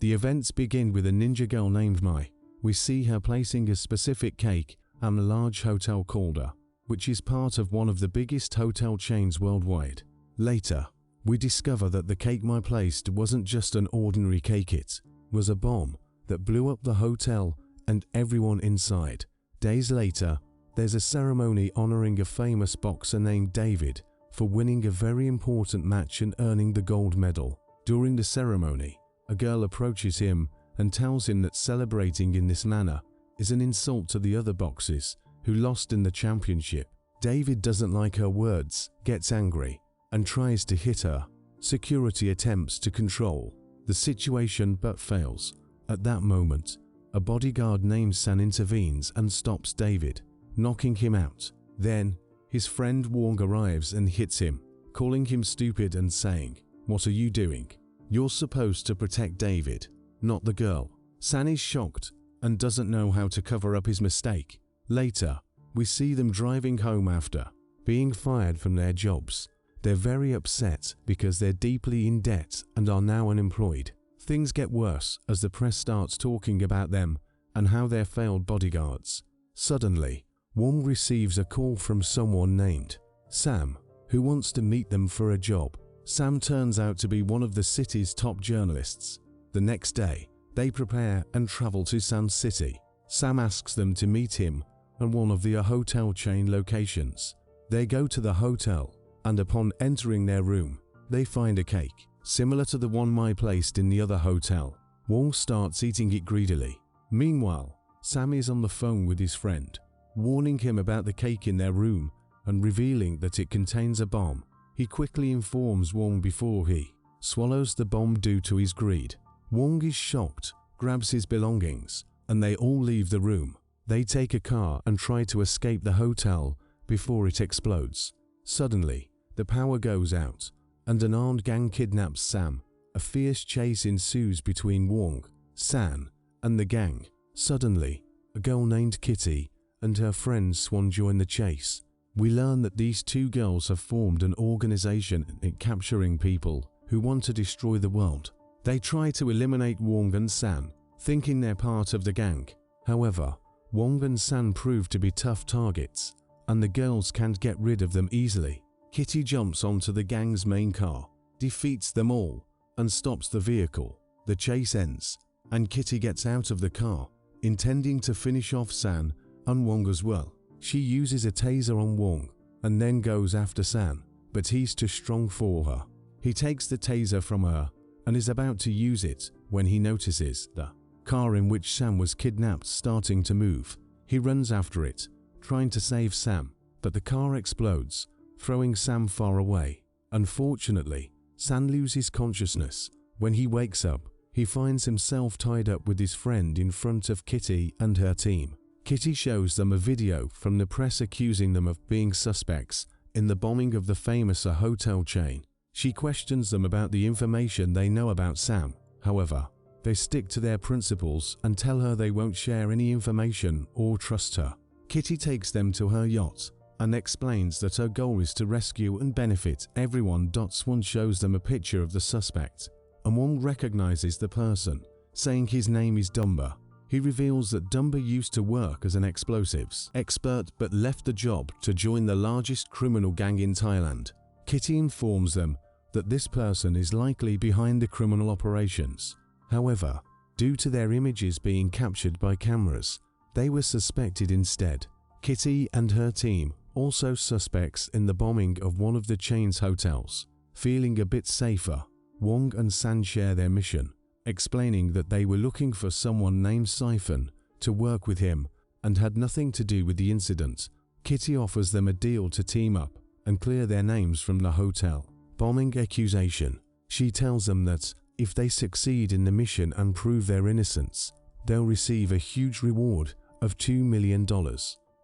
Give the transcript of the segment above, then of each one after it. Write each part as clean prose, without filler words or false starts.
The events begin with a ninja girl named Mai. We see her placing a specific cake at a large hotel Calder, which is part of one of the biggest hotel chains worldwide. Later, we discover that the cake Mai placed wasn't just an ordinary cake, it was a bomb that blew up the hotel and everyone inside. Days later, there's a ceremony honoring a famous boxer named David for winning a very important match and earning the gold medal. During the ceremony, a girl approaches him and tells him that celebrating in this manner is an insult to the other boxers who lost in the championship. David doesn't like her words, gets angry, and tries to hit her. Security attempts to control the situation but fails. At that moment, a bodyguard named San intervenes and stops David, knocking him out. Then, his friend Wong arrives and hits him, calling him stupid and saying, "What are you doing? You're supposed to protect David, not the girl." San is shocked and doesn't know how to cover up his mistake. Later, we see them driving home after being fired from their jobs. They're very upset because they're deeply in debt and are now unemployed. Things get worse as the press starts talking about them and how they're failed bodyguards. Suddenly, Wong receives a call from someone named Sam, who wants to meet them for a job. Sam turns out to be one of the city's top journalists. The next day, they prepare and travel to Sam's city. Sam asks them to meet him at one of the hotel chain locations. They go to the hotel, and upon entering their room, they find a cake, similar to the one Mai placed in the other hotel. Wong starts eating it greedily. Meanwhile, Sam is on the phone with his friend, warning him about the cake in their room and revealing that it contains a bomb. He quickly informs Wong before he swallows the bomb due to his greed. Wong is shocked, grabs his belongings, and they all leave the room. They take a car and try to escape the hotel before it explodes. Suddenly, the power goes out, and an armed gang kidnaps Sam. A fierce chase ensues between Wong, San, and the gang. Suddenly, a girl named Kitty and her friend Swan join the chase. We learn that these two girls have formed an organization capturing people who want to destroy the world. They try to eliminate Wong and San, thinking they're part of the gang. However, Wong and San prove to be tough targets, and the girls can't get rid of them easily. Kitty jumps onto the gang's main car, defeats them all, and stops the vehicle. The chase ends, and Kitty gets out of the car, intending to finish off San and Wong as well. She uses a taser on Wong and then goes after San, but he's too strong for her. He takes the taser from her and is about to use it when he notices the car in which Sam was kidnapped starting to move. He runs after it, trying to save Sam, but the car explodes, throwing Sam far away. Unfortunately, Sam loses consciousness. When he wakes up, he finds himself tied up with his friend in front of Kitty and her team. Kitty shows them a video from the press accusing them of being suspects in the bombing of the famous hotel chain. She questions them about the information they know about Sam. However, they stick to their principles and tell her they won't share any information or trust her. Kitty takes them to her yacht and explains that her goal is to rescue and benefit everyone. Swan shows them a picture of the suspect, and Wong recognizes the person, saying his name is Dumba. He reveals that Dumba used to work as an explosives expert but left the job to join the largest criminal gang in Thailand. Kitty informs them that this person is likely behind the criminal operations. However, due to their images being captured by cameras, they were suspected instead. Kitty and her team also suspects in the bombing of one of the chain's hotels. Feeling a bit safer, Wong and San share their mission, explaining that they were looking for someone named Siphon to work with him and had nothing to do with the incident. Kitty offers them a deal to team up and clear their names from the hotel bombing accusation. She tells them that if they succeed in the mission and prove their innocence, they'll receive a huge reward of $2 million.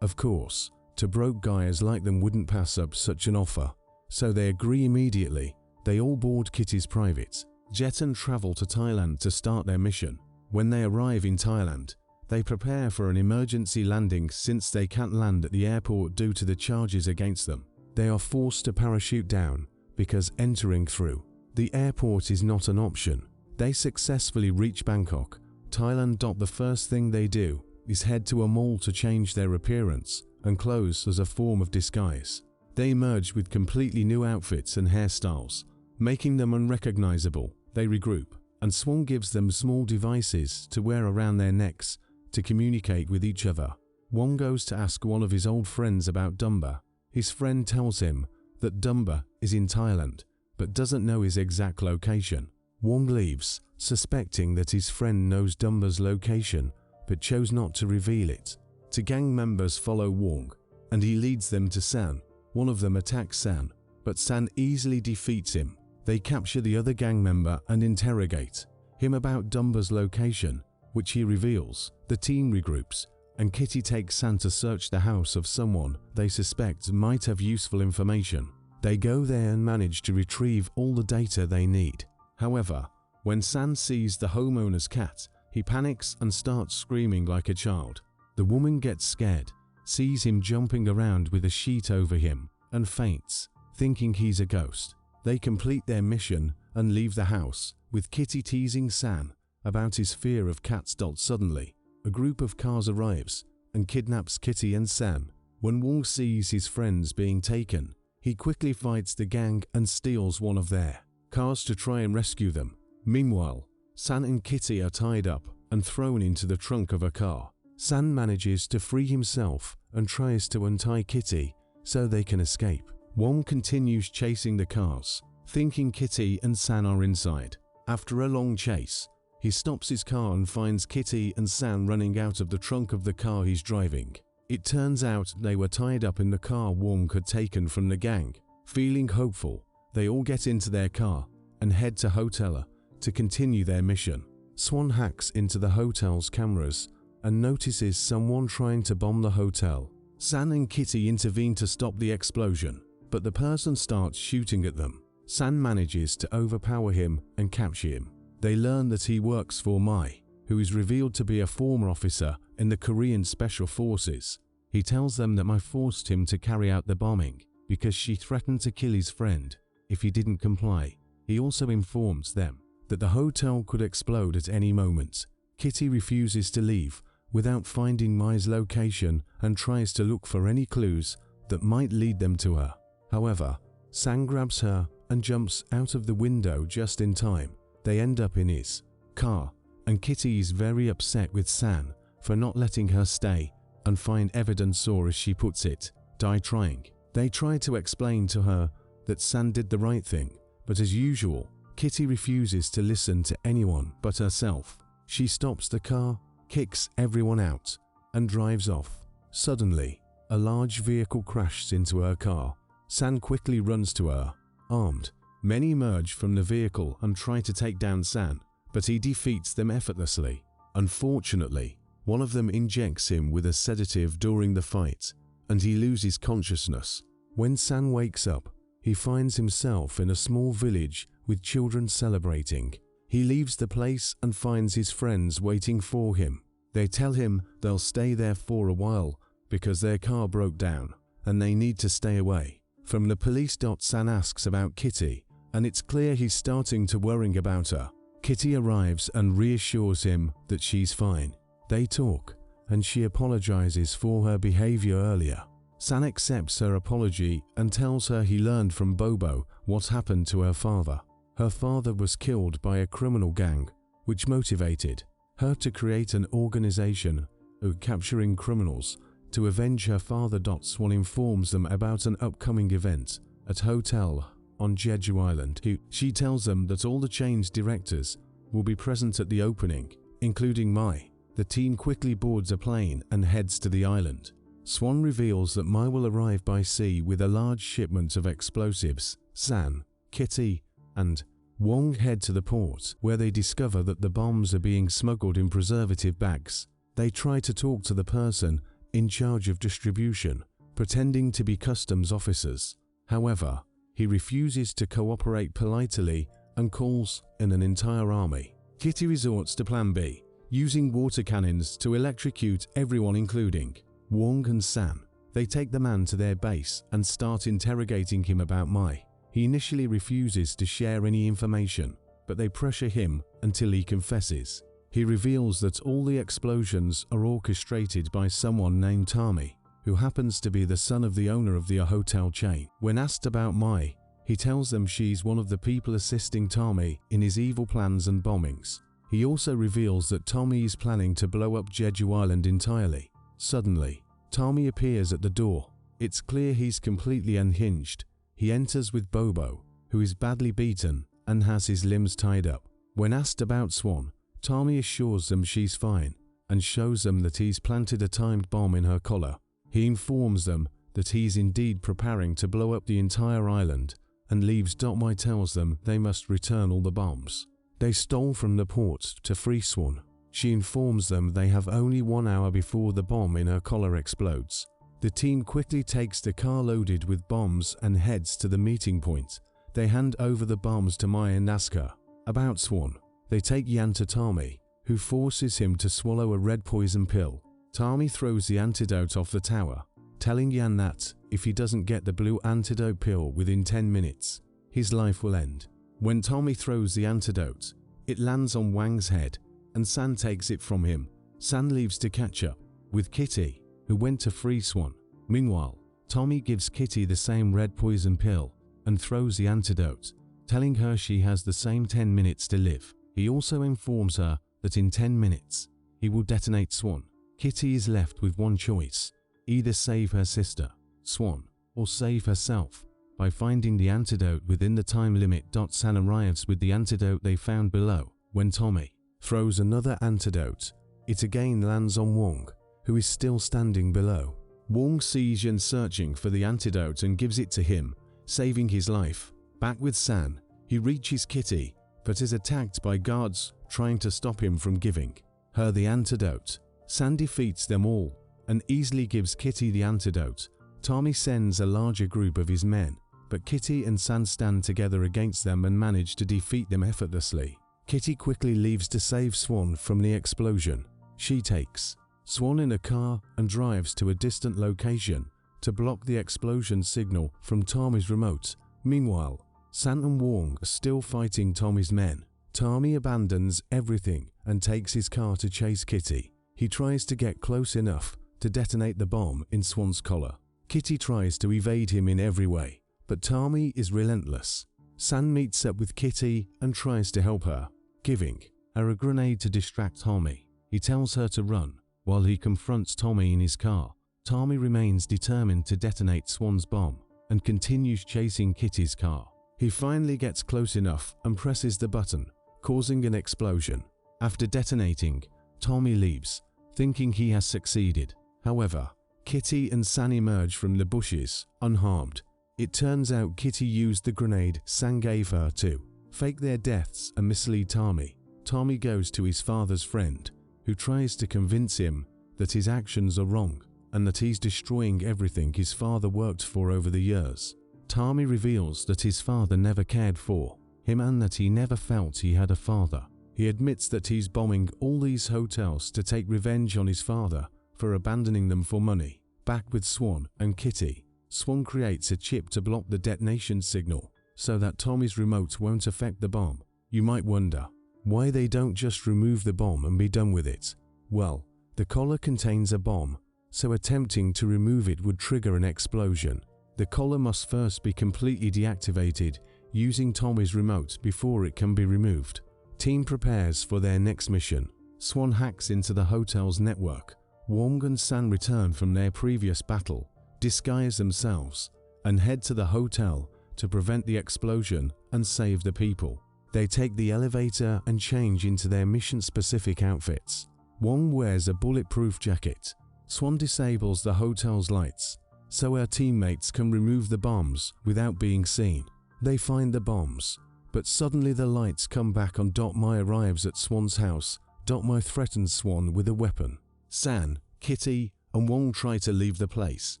Of course, to broke guys like them wouldn't pass up such an offer, so they agree immediately. They all board Kitty's private jet and travel to Thailand to start their mission. When they arrive in Thailand, they prepare for an emergency landing since they can't land at the airport due to the charges against them. They are forced to parachute down because entering through the airport is not an option. They successfully reach Bangkok, Thailand. The first thing they do is head to a mall to change their appearance and clothes as a form of disguise. They emerge with completely new outfits and hairstyles, making them unrecognizable. They regroup, and Swan gives them small devices to wear around their necks to communicate with each other. Wong goes to ask one of his old friends about Dumba. His friend tells him that Dumba is in Thailand, but doesn't know his exact location. Wong leaves, suspecting that his friend knows Dumba's location, but chose not to reveal it. Two gang members follow Wong, and he leads them to San. One of them attacks San, but San easily defeats him. They capture the other gang member and interrogate him about Dumba's location, which he reveals. The team regroups, and Kitty takes San to search the house of someone they suspect might have useful information. They go there and manage to retrieve all the data they need. However, when San sees the homeowner's cat, he panics and starts screaming like a child. The woman gets scared, sees him jumping around with a sheet over him, and faints, thinking he's a ghost. They complete their mission and leave the house, with Kitty teasing San about his fear of cats. Suddenly, a group of cars arrives and kidnaps Kitty and San. When Wong sees his friends being taken, he quickly fights the gang and steals one of their cars to try and rescue them. Meanwhile, San and Kitty are tied up and thrown into the trunk of a car. San manages to free himself and tries to untie Kitty so they can escape. Wong continues chasing the cars, thinking Kitty and San are inside. After a long chase, he stops his car and finds Kitty and San running out of the trunk of the car he's driving. It turns out they were tied up in the car Wong had taken from the gang. Feeling hopeful, they all get into their car and head to Hotel to continue their mission. Swan hacks into the hotel's cameras and notices someone trying to bomb the hotel. San and Kitty intervene to stop the explosion, but the person starts shooting at them. San manages to overpower him and capture him. They learn that he works for Mai, who is revealed to be a former officer in the Korean Special Forces. He tells them that Mai forced him to carry out the bombing because she threatened to kill his friend if he didn't comply. He also informs them that the hotel could explode at any moment. Kitty refuses to leave without finding Mai's location and tries to look for any clues that might lead them to her. However, San grabs her and jumps out of the window just in time. They end up in his car, and Kitty is very upset with San for not letting her stay and find evidence, or as she puts it, die trying. They try to explain to her that San did the right thing, but as usual, Kitty refuses to listen to anyone but herself. She stops the car, kicks everyone out, and drives off. Suddenly, a large vehicle crashes into her car. San quickly runs to her, armed. Many emerge from the vehicle and try to take down San, but he defeats them effortlessly. Unfortunately, one of them injects him with a sedative during the fight, and he loses consciousness. When San wakes up, he finds himself in a small village with children celebrating. He leaves the place and finds his friends waiting for him. They tell him they'll stay there for a while because their car broke down and they need to stay away from the police. San asks about Kitty, and it's clear he's starting to worry about her. Kitty arrives and reassures him that she's fine. They talk, and she apologizes for her behavior earlier. San accepts her apology and tells her he learned from Bobo what happened to her father. Her father was killed by a criminal gang, which motivated her to create an organization of capturing criminals to avenge her father. Swan informs them about an upcoming event at Hotel on Jeju Island. She tells them that all the chain's directors will be present at the opening, including Mai. The team quickly boards a plane and heads to the island. Swan reveals that Mai will arrive by sea with a large shipment of explosives. San, Kitty, and Wong head to the port, where they discover that the bombs are being smuggled in preservative bags. They try to talk to the person in charge of distribution, pretending to be customs officers. However, he refuses to cooperate politely and calls in an entire army. Kitty resorts to Plan B, using water cannons to electrocute everyone including Wong and San. They take the man to their base and start interrogating him about Mai. He initially refuses to share any information, but they pressure him until he confesses. He reveals that all the explosions are orchestrated by someone named Tommy, who happens to be the son of the owner of the hotel chain. When asked about Mai, he tells them she's one of the people assisting Tommy in his evil plans and bombings. He also reveals that Tommy is planning to blow up Jeju Island entirely. Suddenly, Tommy appears at the door. It's clear he's completely unhinged. He enters with Bobo, who is badly beaten and has his limbs tied up. When asked about Swan, Tommy assures them she's fine and shows them that he's planted a timed bomb in her collar. He informs them that he's indeed preparing to blow up the entire island and leaves. Mai tells them they must return all the bombs they stole from the port to free Swan. She informs them they have only 1 hour before the bomb in her collar explodes. The team quickly takes the car loaded with bombs and heads to the meeting point. They hand over the bombs to Mai and Nazca. About Swan, they take Yan to Tommy, who forces him to swallow a red poison pill. Tommy throws the antidote off the tower, telling Yan that if he doesn't get the blue antidote pill within 10 minutes, his life will end. When Tommy throws the antidote, it lands on Wang's head and San takes it from him. San leaves to catch up with Kitty, who went to free Swan. Meanwhile, Tommy gives Kitty the same red poison pill and throws the antidote, telling her she has the same 10 minutes to live. He also informs her that in 10 minutes, he will detonate Swan. Kitty is left with one choice: either save her sister, Swan, or save herself by finding the antidote within the time limit. San arrives with the antidote they found below. When Tommy throws another antidote, it again lands on Wong, who is still standing below. Wong sees Yan searching for the antidote and gives it to him, saving his life. Back with San, he reaches Kitty, but is attacked by guards trying to stop him from giving her the antidote. San defeats them all and easily gives Kitty the antidote. Tommy sends a larger group of his men, but Kitty and San stand together against them and manage to defeat them effortlessly. Kitty quickly leaves to save Swan from the explosion. She takes Swan in a car and drives to a distant location to block the explosion signal from Tommy's remote. Meanwhile, San and Wong are still fighting Tommy's men. Tommy abandons everything and takes his car to chase Kitty. He tries to get close enough to detonate the bomb in Swan's collar. Kitty tries to evade him in every way, but Tommy is relentless. San meets up with Kitty and tries to help her, giving her a grenade to distract Tommy. He tells her to run while he confronts Tommy in his car. Tommy remains determined to detonate Swan's bomb and continues chasing Kitty's car. He finally gets close enough and presses the button, causing an explosion. After detonating, Tommy leaves, thinking he has succeeded. However, Kitty and San emerge from the bushes, unharmed. It turns out Kitty used the grenade San gave her to fake their deaths and mislead Tommy. Tommy goes to his father's friend, who tries to convince him that his actions are wrong and that he's destroying everything his father worked for over the years. Tommy reveals that his father never cared for him and that he never felt he had a father. He admits that he's bombing all these hotels to take revenge on his father for abandoning them for money. Back with Swan and Kitty, Swan creates a chip to block the detonation signal so that Tommy's remote won't affect the bomb. You might wonder why they don't just remove the bomb and be done with it. Well, the collar contains a bomb, so attempting to remove it would trigger an explosion. The collar must first be completely deactivated using Tommy's remote before it can be removed. Team prepares for their next mission. Swan hacks into the hotel's network. Wong and San return from their previous battle, disguise themselves, and head to the hotel to prevent the explosion and save the people. They take the elevator and change into their mission-specific outfits. Wong wears a bulletproof jacket. Swan disables the hotel's lights, so her teammates can remove the bombs without being seen. They find the bombs, but suddenly the lights come back on. Mai arrives at Swan's house. Mai threatens Swan with a weapon. San, Kitty, and Wong try to leave the place,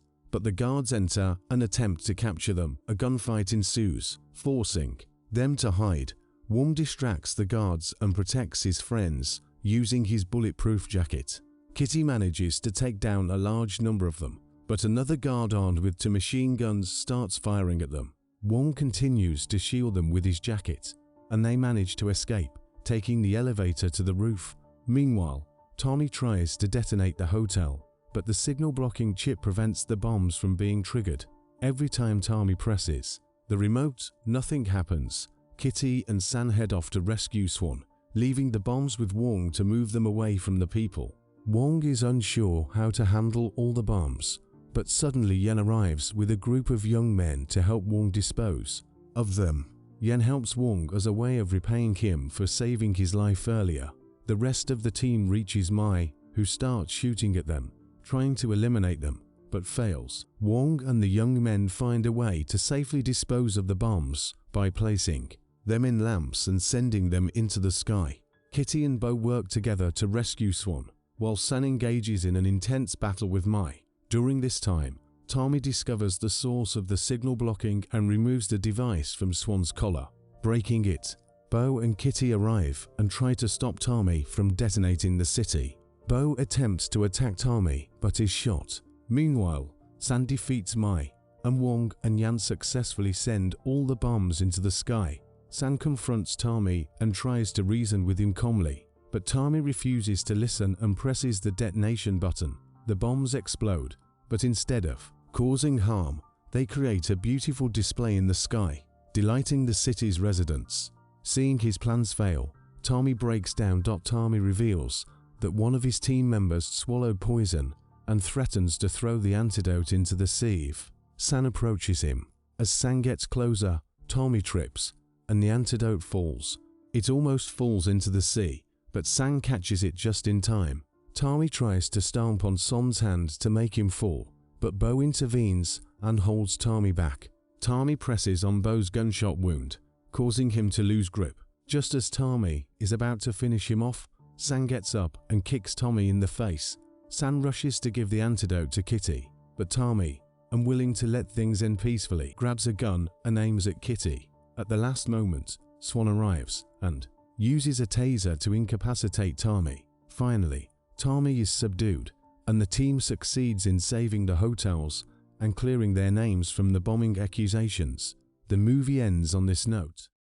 but the guards enter and attempt to capture them. A gunfight ensues, forcing them to hide. Wong distracts the guards and protects his friends using his bulletproof jacket. Kitty manages to take down a large number of them, but another guard armed with two machine guns starts firing at them. Wong continues to shield them with his jacket. and they manage to escape, taking the elevator to the roof. Meanwhile, Tommy tries to detonate the hotel, but the signal-blocking chip prevents the bombs from being triggered. Every time Tommy presses the remote, nothing happens. Kitty and San head off to rescue Swan, leaving the bombs with Wong to move them away from the people. Wong is unsure how to handle all the bombs, but suddenly Yen arrives with a group of young men to help Wong dispose of them. Yen helps Wong as a way of repaying him for saving his life earlier. The rest of the team reaches Mai, who starts shooting at them, trying to eliminate them, but fails. Wong and the young men find a way to safely dispose of the bombs by placing them in lamps and sending them into the sky. Kitty and Bo work together to rescue Swan, while San engages in an intense battle with Mai. During this time, Tommy discovers the source of the signal blocking and removes the device from Swan's collar, breaking it. Bo and Kitty arrive and try to stop Tommy from detonating the city. Bo attempts to attack Tommy but is shot. Meanwhile, San defeats Mai, and Wong and Yan successfully send all the bombs into the sky. San confronts Tommy and tries to reason with him calmly, but Tommy refuses to listen and presses the detonation button. The bombs explode, but instead of causing harm, they create a beautiful display in the sky, delighting the city's residents. Seeing his plans fail, Tommy breaks down. Tommy reveals that one of his team members swallowed poison and threatens to throw the antidote into the sieve. San approaches him. As San gets closer, Tommy trips, and the antidote falls. It almost falls into the sea, but San catches it just in time. Tommy tries to stomp on Son's hand to make him fall, but Bo intervenes and holds Tommy back. Tommy presses on Bo's gunshot wound, causing him to lose grip. Just as Tommy is about to finish him off, San gets up and kicks Tommy in the face. San rushes to give the antidote to Kitty, but Tommy, unwilling to let things end peacefully, grabs a gun and aims at Kitty. At the last moment, Swan arrives and uses a taser to incapacitate Tommy. Finally, Tommy is subdued, and the team succeeds in saving the hotels and clearing their names from the bombing accusations. The movie ends on this note.